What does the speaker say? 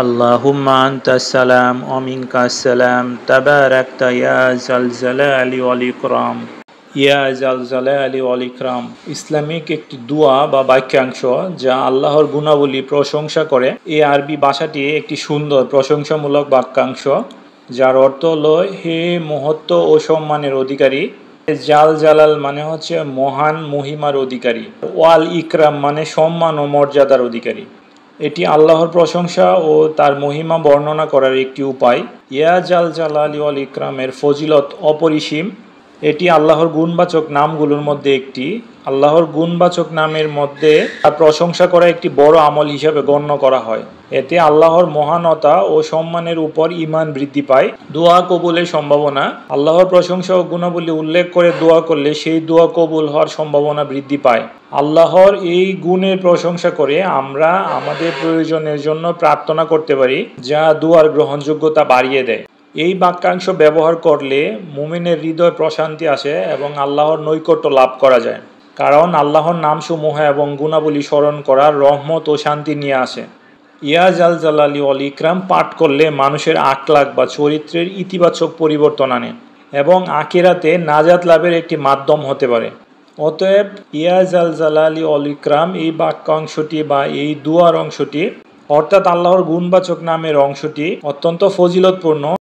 আল্লাহুম্মা আনতাস সালাম ওয়া মিনকাস সালাম তাবারাকতা ইয়া যাল জালালি ওয়াল ইকরাম। ইয়া জাল জালালি ওয়াল ইকরাম ইসলামিক একটি দোয়া বা বাক্যাংশ যা আল্লাহর গুণাবলী প্রশংসা করে। এই আরবি ভাষাটি একটি সুন্দর প্রশংসামূলক বাক্যাংশ যার অর্থ হলো হে মহত্ব ও সম্মানের অধিকারী। জাল জালাল মানে হচ্ছে মহান মহিমার অধিকারী, ওয়াল ইকরাম মানে সম্মান ও মর্যাদার অধিকারী। এটি আল্লাহর প্রশংসা ও তার মহিমা বর্ণনা করার একটি উপায়। ইয়া জাল জালালি ওয়াল ইকরামের ফজিলত অপরিসীম। এটি আল্লাহর গুণবাচক নামগুলোর মধ্যে একটি। আল্লাহর গুণবাচক নামের মধ্যে তার প্রশংসা করা একটি বড় আমল হিসাবে গণ্য করা হয়। এতে আল্লাহর মহানতা ও সম্মানের উপর ঈমান বৃদ্ধি পায়। দোয়া কবুলের সম্ভাবনা। আল্লাহর প্রশংসা ও গুণাবলী উল্লেখ করে দোয়া করলে সেই দোয়া কবুল হওয়ার সম্ভাবনা বৃদ্ধি পায়। আল্লাহর এই গুণের প্রশংসা করে আমরা আমাদের প্রয়োজনের জন্য প্রার্থনা করতে পারি, যা দোয়ার গ্রহণযোগ্যতা বাড়িয়ে দেয়। এই বাক্যাংশ ব্যবহার করলে মুমিনের হৃদয় প্রশান্তি আসে এবং আল্লাহর নৈকট্য লাভ করা যায়, কারণ আল্লাহর নামসমূহ এবং গুণাবলী স্মরণ করা রহমত ও শান্তি নিয়ে আসে। ইয়া জাল জালালি ওয়াল ইকরাম পাঠ করলে মানুষের আখলাক বা চরিত্রের ইতিবাচক পরিবর্তন আনে এবং আখিরাতে নাজাত লাভের একটি মাধ্যম হতে পারে। অতএব ইয়া জাল জালালি ওয়াল ইকরাম এই বাক্যাংশটি বা এই দুয়ার অংশটি, অর্থাৎ আল্লাহর গুণবাচক নামের অংশটি অত্যন্ত ফজিলতপূর্ণ।